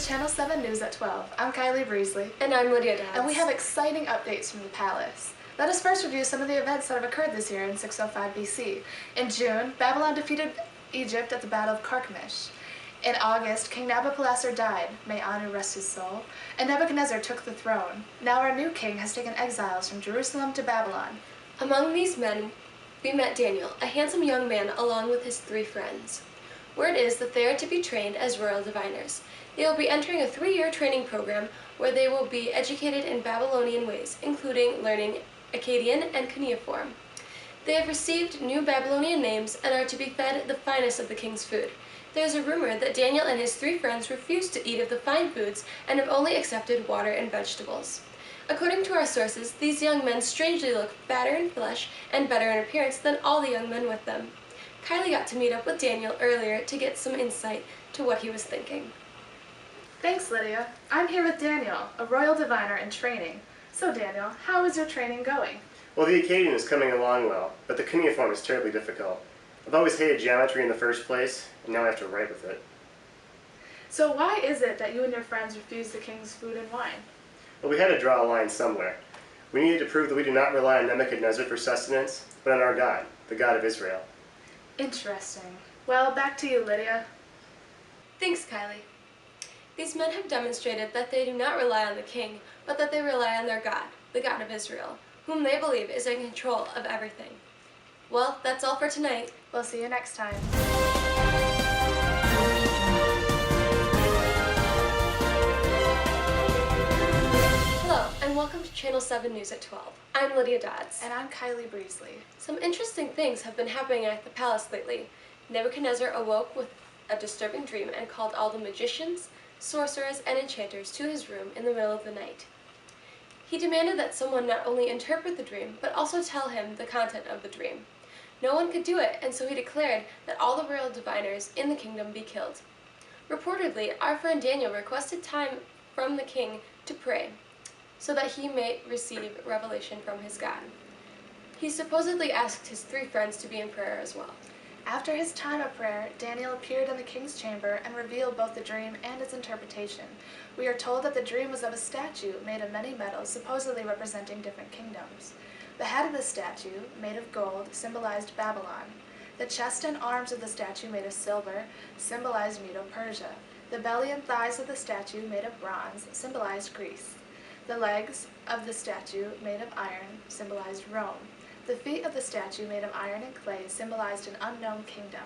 Channel 7 News at 12. I'm Kylie Breesley. And I'm Lydia Dodds. And we have exciting updates from the palace. Let us first review some of the events that have occurred this year in 605 BC. In June, Babylon defeated Egypt at the Battle of Carchemish. In August, King Nabopolassar died, may Anu rest his soul, and Nebuchadnezzar took the throne. Now our new king has taken exiles from Jerusalem to Babylon. Among these men, we met Daniel, a handsome young man, along with his 3 friends. Word is that they are to be trained as royal diviners. They will be entering a 3-year training program where they will be educated in Babylonian ways, including learning Akkadian and cuneiform. They have received new Babylonian names and are to be fed the finest of the king's food. There is a rumor that Daniel and his 3 friends refused to eat of the fine foods and have only accepted water and vegetables. According to our sources, these young men strangely look fatter in flesh and better in appearance than all the young men with them. Kylie got to meet up with Daniel earlier to get some insight to what he was thinking. Thanks, Lydia. I'm here with Daniel, a royal diviner in training. So Daniel, how is your training going? Well, the Akkadian is coming along well, but the cuneiform is terribly difficult. I've always hated geometry in the first place, and now I have to write with it. So why is it that you and your friends refuse the king's food and wine? Well, we had to draw a line somewhere. We needed to prove that we do not rely on Nebuchadnezzar for sustenance, but on our God, the God of Israel. Interesting. Well, back to you, Lydia. Thanks, Kylie. These men have demonstrated that they do not rely on the king, but that they rely on their God, the God of Israel, whom they believe is in control of everything. Well, that's all for tonight. We'll see you next time. Hello, and welcome to Channel 7 News at 12. I'm Lydia Dodds. And I'm Kylie Breesley. Some interesting things have been happening at the palace lately. Nebuchadnezzar awoke with a disturbing dream and called all the magicians, sorcerers, and enchanters to his room in the middle of the night. He demanded that someone not only interpret the dream, but also tell him the content of the dream. No one could do it, and so he declared that all the royal diviners in the kingdom be killed. Reportedly, our friend Daniel requested time from the king to pray, so that he may receive revelation from his God. He supposedly asked his 3 friends to be in prayer as well. After his time of prayer, Daniel appeared in the king's chamber and revealed both the dream and its interpretation. We are told that the dream was of a statue made of many metals, supposedly representing different kingdoms. The head of the statue, made of gold, symbolized Babylon. The chest and arms of the statue, made of silver, symbolized Medo-Persia. The belly and thighs of the statue, made of bronze, symbolized Greece. The legs of the statue, made of iron, symbolized Rome. The feet of the statue, made of iron and clay, symbolized an unknown kingdom.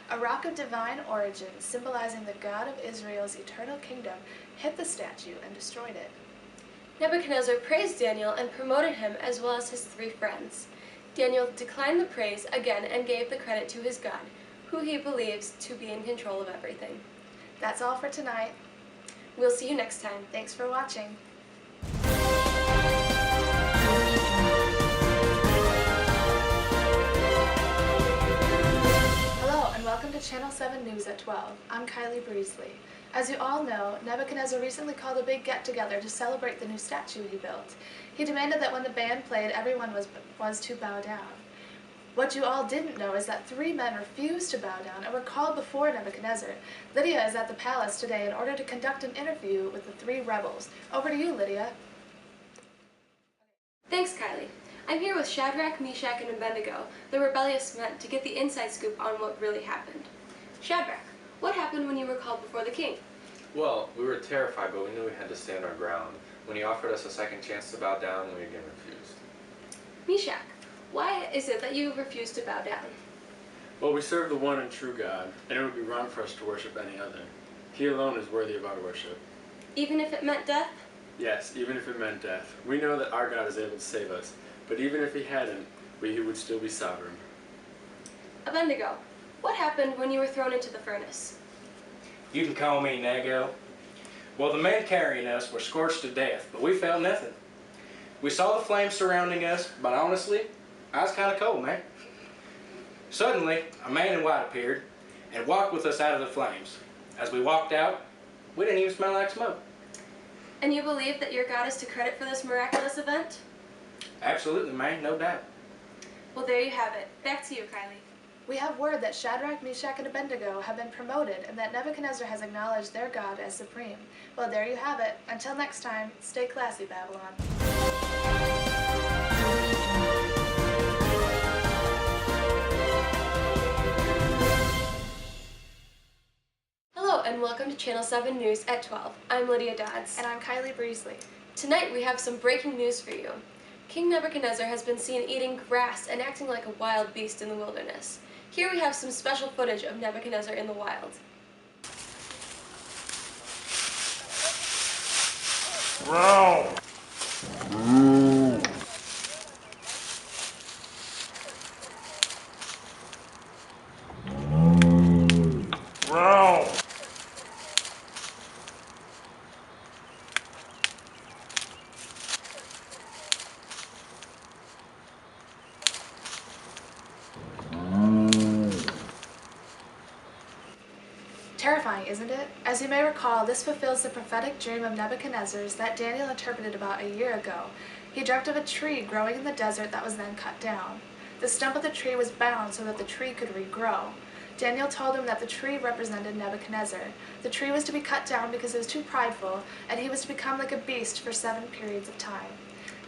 A rock of divine origin, symbolizing the God of Israel's eternal kingdom, hit the statue and destroyed it. Nebuchadnezzar praised Daniel and promoted him as well as his 3 friends. Daniel declined the praise again and gave the credit to his God, who he believes to be in control of everything. That's all for tonight. We'll see you next time. Thanks for watching. Hello and welcome to Channel 7 News at 12. I'm Kylie Breesley. As you all know, Nebuchadnezzar recently called a big get-together to celebrate the new statue he built. He demanded that when the band played, everyone was to bow down. What you all didn't know is that 3 men refused to bow down and were called before Nebuchadnezzar. Lydia is at the palace today in order to conduct an interview with the 3 rebels. Over to you, Lydia. Thanks, Kylie. I'm here with Shadrach, Meshach, and Abednego, the rebellious men, to get the inside scoop on what really happened. Shadrach, what happened when you were called before the king? Well, we were terrified, but we knew we had to stand our ground. When he offered us a second chance to bow down, we again refused. Meshach, why is it that you refused to bow down? Well, we serve the one and true God, and it would be wrong for us to worship any other. He alone is worthy of our worship. Even if it meant death? Yes, even if it meant death. We know that our God is able to save us, but even if he hadn't, he would still be sovereign. Abednego, what happened when you were thrown into the furnace? You can call me Nego. Well, the men carrying us were scorched to death, but we felt nothing. We saw the flames surrounding us, but honestly, I was kind of cold, man. Suddenly, a man in white appeared and walked with us out of the flames. As we walked out, we didn't even smell like smoke. And you believe that your God is to credit for this miraculous event? Absolutely, man, no doubt. Well, there you have it. Back to you, Kylie. We have word that Shadrach, Meshach, and Abednego have been promoted and that Nebuchadnezzar has acknowledged their God as supreme. Well, there you have it. Until next time, stay classy, Babylon. Hello and welcome to Channel 7 News at 12. I'm Lydia Dodds. And I'm Kylie Breesley. Tonight we have some breaking news for you. King Nebuchadnezzar has been seen eating grass and acting like a wild beast in the wilderness. Here we have some special footage of Nebuchadnezzar in the wild. Wow. Wow. Terrifying, isn't it? As you may recall, this fulfills the prophetic dream of Nebuchadnezzar's that Daniel interpreted about a year ago. He dreamt of a tree growing in the desert that was then cut down. The stump of the tree was bound so that the tree could regrow. Daniel told him that the tree represented Nebuchadnezzar. The tree was to be cut down because it was too prideful, and he was to become like a beast for 7 periods of time.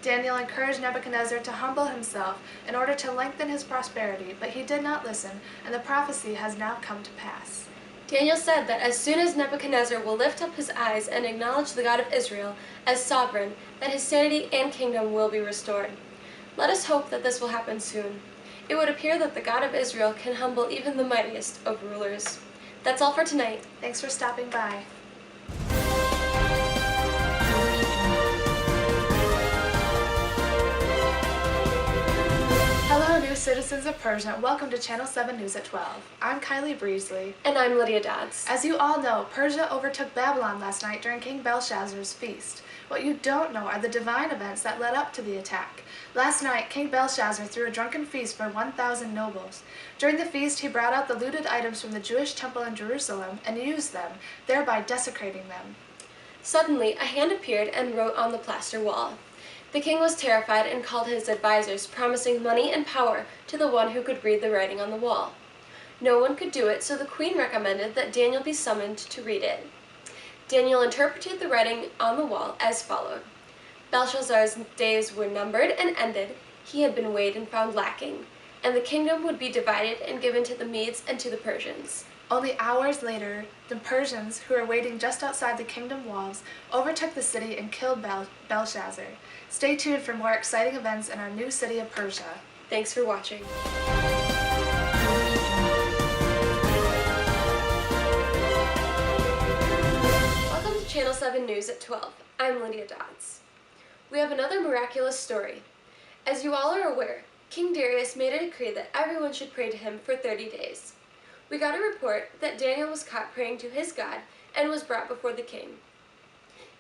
Daniel encouraged Nebuchadnezzar to humble himself in order to lengthen his prosperity, but he did not listen, and the prophecy has now come to pass. Daniel said that as soon as Nebuchadnezzar will lift up his eyes and acknowledge the God of Israel as sovereign, that his sanity and kingdom will be restored. Let us hope that this will happen soon. It would appear that the God of Israel can humble even the mightiest of rulers. That's all for tonight. Thanks for stopping by. Hello, new citizens of Persia, and welcome to Channel 7 News at 12. I'm Kylie Breesley. And I'm Lydia Dodds. As you all know, Persia overtook Babylon last night during King Belshazzar's feast. What you don't know are the divine events that led up to the attack. Last night, King Belshazzar threw a drunken feast for 1,000 nobles. During the feast, he brought out the looted items from the Jewish temple in Jerusalem and used them, thereby desecrating them. Suddenly, a hand appeared and wrote on the plaster wall. The king was terrified and called his advisors, promising money and power to the one who could read the writing on the wall. No one could do it, so the queen recommended that Daniel be summoned to read it. Daniel interpreted the writing on the wall as followed. Belshazzar's days were numbered and ended. He had been weighed and found lacking, and the kingdom would be divided and given to the Medes and to the Persians. Only hours later, the Persians, who were waiting just outside the kingdom walls, overtook the city and killed Belshazzar. Stay tuned for more exciting events in our new city of Persia. Thanks for watching. Welcome to Channel 7 News at 12. I'm Lydia Dodds. We have another miraculous story. As you all are aware, King Darius made a decree that everyone should pray to him for 30 days. We got a report that Daniel was caught praying to his God and was brought before the king.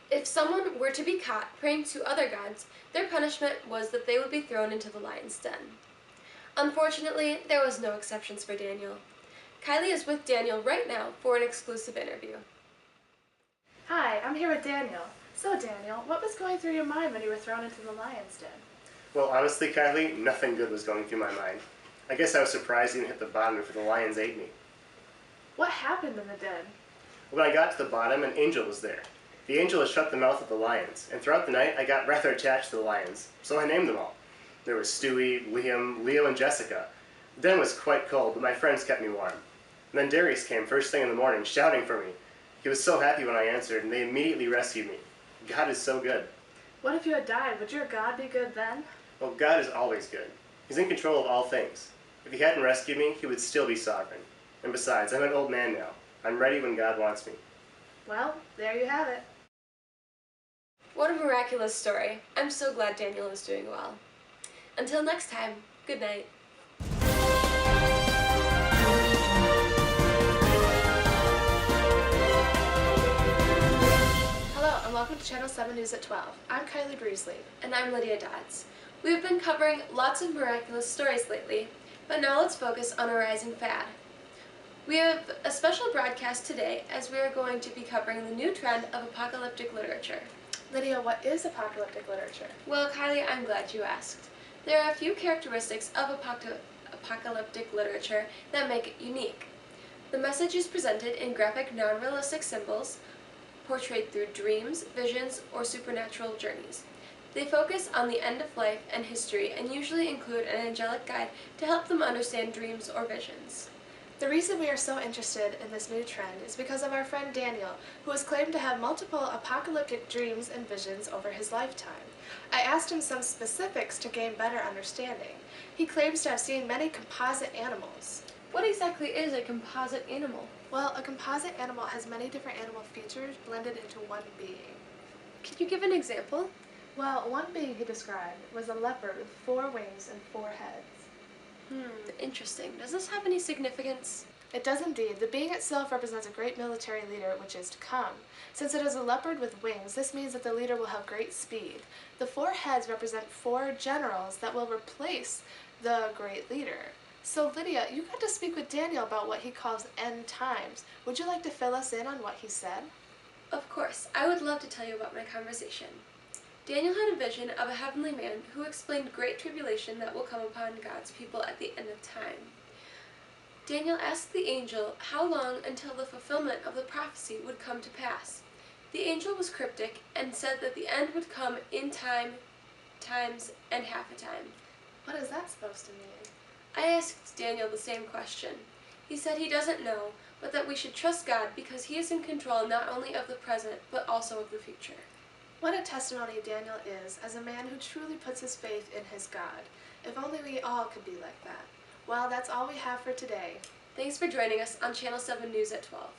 If someone were to be caught praying to other gods, their punishment was that they would be thrown into the lion's den. Unfortunately, there was no exceptions for Daniel. Kylie is with Daniel right now for an exclusive interview. Hi, I'm here with Daniel. So Daniel, what was going through your mind when you were thrown into the lion's den? Well, honestly, Kylie, nothing good was going through my mind. I guess I was surprised you didn't hit the bottom before the lions ate me. What happened in the den? When I got to the bottom, an angel was there. The angel had shut the mouth of the lions, and throughout the night I got rather attached to the lions, so I named them all. There was Stewie, Liam, Leo, and Jessica. The den was quite cold, but my friends kept me warm. And then Darius came first thing in the morning, shouting for me. He was so happy when I answered, and they immediately rescued me. God is so good. What if you had died? Would your God be good then? Well, God is always good. He's in control of all things. If he hadn't rescued me, he would still be sovereign. And besides, I'm an old man now. I'm ready when God wants me. Well, there you have it. What a miraculous story. I'm so glad Daniel is doing well. Until next time, good night. Hello, and welcome to Channel 7 News at 12. I'm Kylie Breesley. And I'm Lydia Dodds. We've been covering lots of miraculous stories lately, but now let's focus on a rising fad. We have a special broadcast today as we are going to be covering the new trend of apocalyptic literature. Lydia, what is apocalyptic literature? Well, Kylie, I'm glad you asked. There are a few characteristics of apocalyptic literature that make it unique. The message is presented in graphic, non-realistic symbols, portrayed through dreams, visions, or supernatural journeys. They focus on the end of life and history and usually include an angelic guide to help them understand dreams or visions. The reason we are so interested in this new trend is because of our friend Daniel, who has claimed to have multiple apocalyptic dreams and visions over his lifetime. I asked him some specifics to gain better understanding. He claims to have seen many composite animals. What exactly is a composite animal? Well, a composite animal has many different animal features blended into one being. Can you give an example? Well, one being he described was a leopard with 4 wings and 4 heads. Interesting. Does this have any significance? It does indeed. The being itself represents a great military leader which is to come. Since it is a leopard with wings, this means that the leader will have great speed. The 4 heads represent 4 generals that will replace the great leader. So Lydia, you got to speak with Daniel about what he calls end times. Would you like to fill us in on what he said? Of course. I would love to tell you about my conversation. Daniel had a vision of a heavenly man who explained great tribulation that will come upon God's people at the end of time. Daniel asked the angel how long until the fulfillment of the prophecy would come to pass. The angel was cryptic and said that the end would come in time, times, and half a time. What is that supposed to mean? I asked Daniel the same question. He said he doesn't know, but that we should trust God because he is in control not only of the present, but also of the future. What a testimony Daniel is as a man who truly puts his faith in his God. If only we all could be like that. Well, that's all we have for today. Thanks for joining us on Channel 7 News at 12.